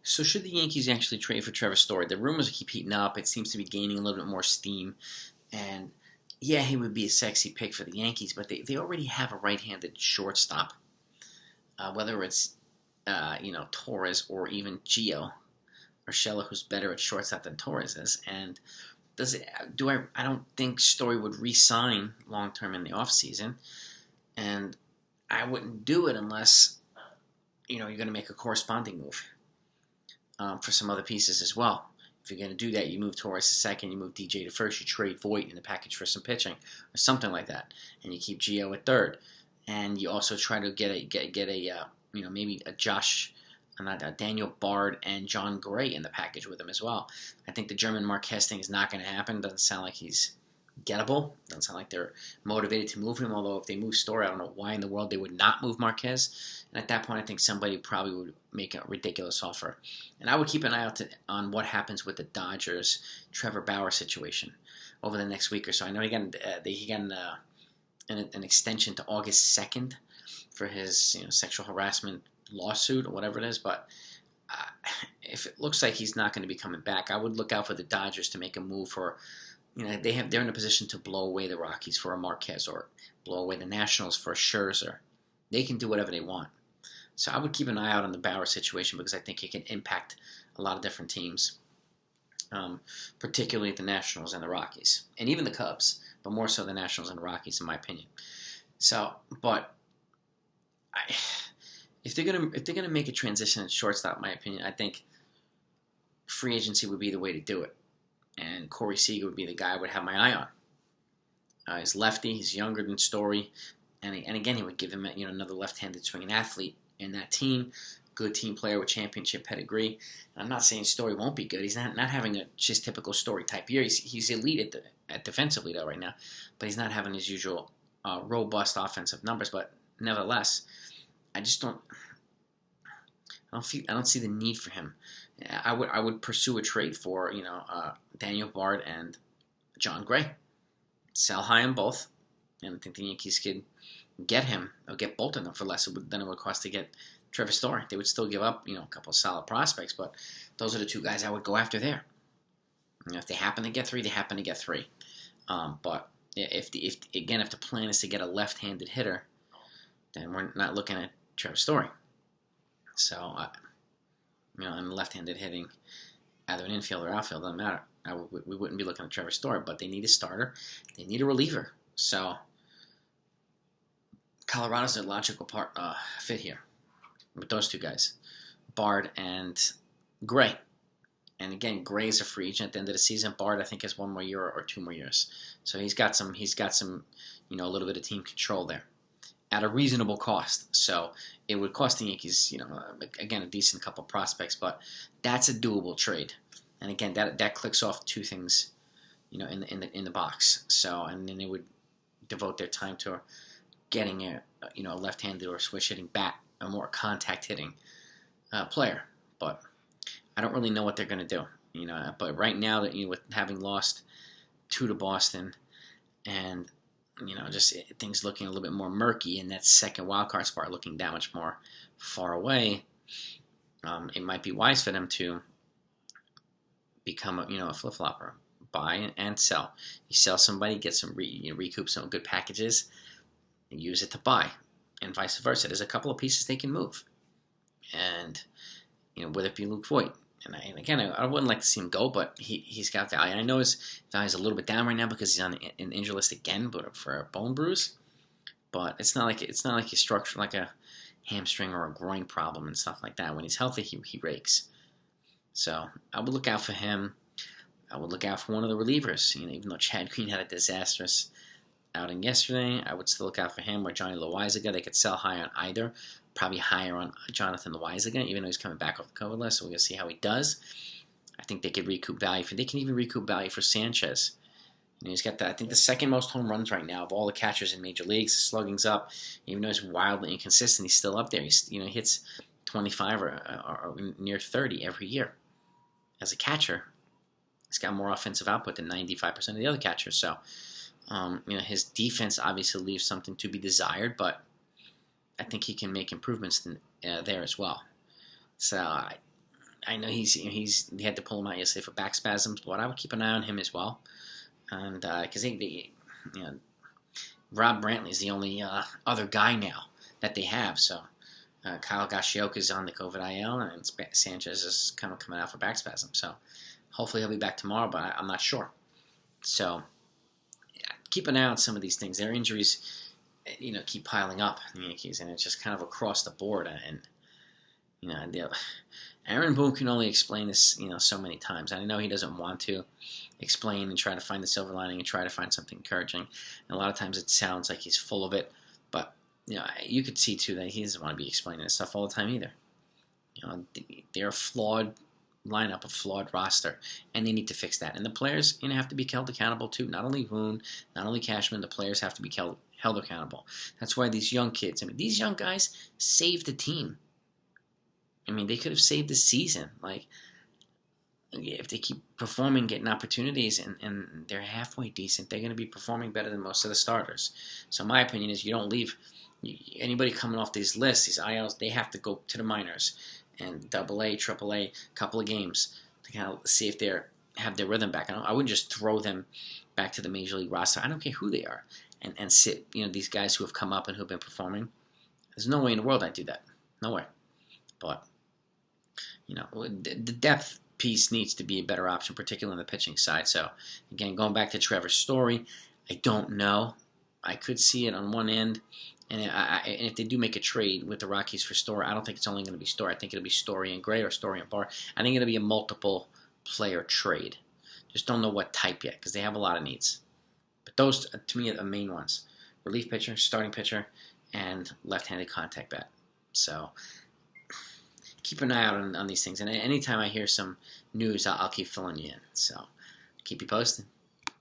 So should the Yankees actually trade for Trevor Story? The rumors keep heating up. It seems to be gaining a little bit more steam. And yeah, he would be a sexy pick for the Yankees, but they already have a right-handed shortstop. Whether it's Torres or even Gio Urshela, who's better at shortstop than Torres is. And I don't think Story would re-sign long term in the offseason. And I wouldn't do it unless you're going to make a corresponding move for some other pieces as well. If you're going to do that, you move Torres to second, you move DJ to first, you trade Voit in the package for some pitching or something like that, and you keep Gio at third, and you also try to get a maybe a Daniel Bard and John Gray in the package with him as well. I think the German Marquez thing is not going to happen. Doesn't sound like he's gettable. Doesn't sound like they're motivated to move him, although if they move Story, I don't know why in the world they would not move Marquez. And at that point, I think somebody probably would make a ridiculous offer. And I would keep an eye out on what happens with the Dodgers Trevor Bauer situation over the next week or so. I know he got an extension to August 2nd for his sexual harassment lawsuit or whatever it is, but if it looks like he's not going to be coming back, I would look out for the Dodgers to make a move for, they're in a position to blow away the Rockies for a Marquez or blow away the Nationals for a Scherzer. They can do whatever they want. So I would keep an eye out on the Bauer situation because I think it can impact a lot of different teams, particularly the Nationals and the Rockies, and even the Cubs, but more so the Nationals and the Rockies, in my opinion. So, but if they're gonna make a transition at shortstop, in my opinion, I think free agency would be the way to do it, and Corey Seager would be the guy I would have my eye on. He's lefty, he's younger than Story, and again he would give him another left-handed swinging athlete in that team, good team player with championship pedigree. And I'm not saying Story won't be good. He's not having a just typical Story type year. He's elite at defensively though right now, but he's not having his usual robust offensive numbers. But nevertheless, I don't see the need for him. I would pursue a trade for Daniel Bard and John Gray. Sell high on both, and I think the Yankees could get him or get both of them for less than it would cost to get Trevor Story. They would still give up a couple of solid prospects, but those are the two guys I would go after there. If they happen to get three, they happen to get three. But if the plan is to get a left-handed hitter, then we're not looking at Trevor Story. So, and left-handed hitting, either an infield or outfield, doesn't matter. We wouldn't be looking at Trevor Story, but they need a starter. They need a reliever. So, Colorado's a logical fit here with those two guys, Bard and Gray. And again, Gray is a free agent at the end of the season. Bard, I think, has 1 more year or 2 more years. So he's got some, a little bit of team control there at a reasonable cost. So it would cost the Yankees, again, a decent couple prospects, but that's a doable trade. And again, that clicks off two things, in the box. So, and then they would devote their time to getting a left-handed or switch-hitting bat, a more contact-hitting player. But I don't really know what they're going to do. But right now, that with having lost 2 to Boston, and just things looking a little bit more murky, and that second wild card spot looking that much more far away, it might be wise for them to become a flip-flopper, buy and sell. You sell somebody, get some recoup some good packages, and use it to buy, and vice versa. There's a couple of pieces they can move, and whether it be Luke Voit. And again, I wouldn't like to see him go, but he's got value. And I know his value's a little bit down right now because he's on an injury list again, but for a bone bruise. But it's not like he's structured like a hamstring or a groin problem and stuff like that. When he's healthy, he rakes. So I would look out for him. I would look out for one of the relievers. Even though Chad Green had a disastrous outing yesterday, I would still look out for him or Johnny Loizaga. They could sell high on either. Probably higher on Jonathan Loizaga, even though he's coming back off the COVID list, so we'll see how he does. I think they could recoup value they can even recoup value for Sanchez. He's got I think the second most home runs right now of all the catchers in major leagues. His slugging's up, even though he's wildly inconsistent. He's still up there. He's hits 25 or near 30 every year. As a catcher, he's got more offensive output than 95% of the other catchers. So, his defense obviously leaves something to be desired, but I think he can make improvements there as well. So I know he had to pull him out yesterday for back spasms, but I would keep an eye on him as well, and because Rob Brantley is the only other guy now that they have. So Kyle Gashioka is on the COVID IL, and Sanchez is kind of coming out for back spasm. So hopefully he'll be back tomorrow, but I'm not sure. So yeah, keep an eye on some of these things. Their injuries, keep piling up in the Yankees, and it's just kind of across the board. And Aaron Boone can only explain this, so many times. I know he doesn't want to explain and try to find the silver lining and try to find something encouraging. And a lot of times it sounds like he's full of it, but you could see too that he doesn't want to be explaining this stuff all the time either. They're a flawed lineup, a flawed roster, and they need to fix that. And the players, have to be held accountable too. Not only Boone, not only Cashman, the players have to be held accountable. That's why these young kids, these young guys saved the team. They could have saved the season. Like, if they keep performing, getting opportunities, and they're halfway decent, they're going to be performing better than most of the starters. So my opinion is you don't leave anybody coming off these lists, these ILs, they have to go to the minors and AA, AAA, couple of games to kind of see if they have their rhythm back. I wouldn't just throw them back to the Major League roster. I don't care who they are. And sit, these guys who have come up and who have been performing. There's no way in the world I'd do that. No way. But the depth piece needs to be a better option, particularly on the pitching side. So, again, going back to Trevor's story, I don't know. I could see it on one end, and if they do make a trade with the Rockies for Story, I don't think it's only going to be Story. I think it'll be Story and Gray or Story and Barr. I think it'll be a multiple-player trade. Just don't know what type yet because they have a lot of needs. But those, to me, are the main ones. Relief pitcher, starting pitcher, and left-handed contact bat. So keep an eye out on these things. And anytime I hear some news, I'll keep filling you in. So keep you posted.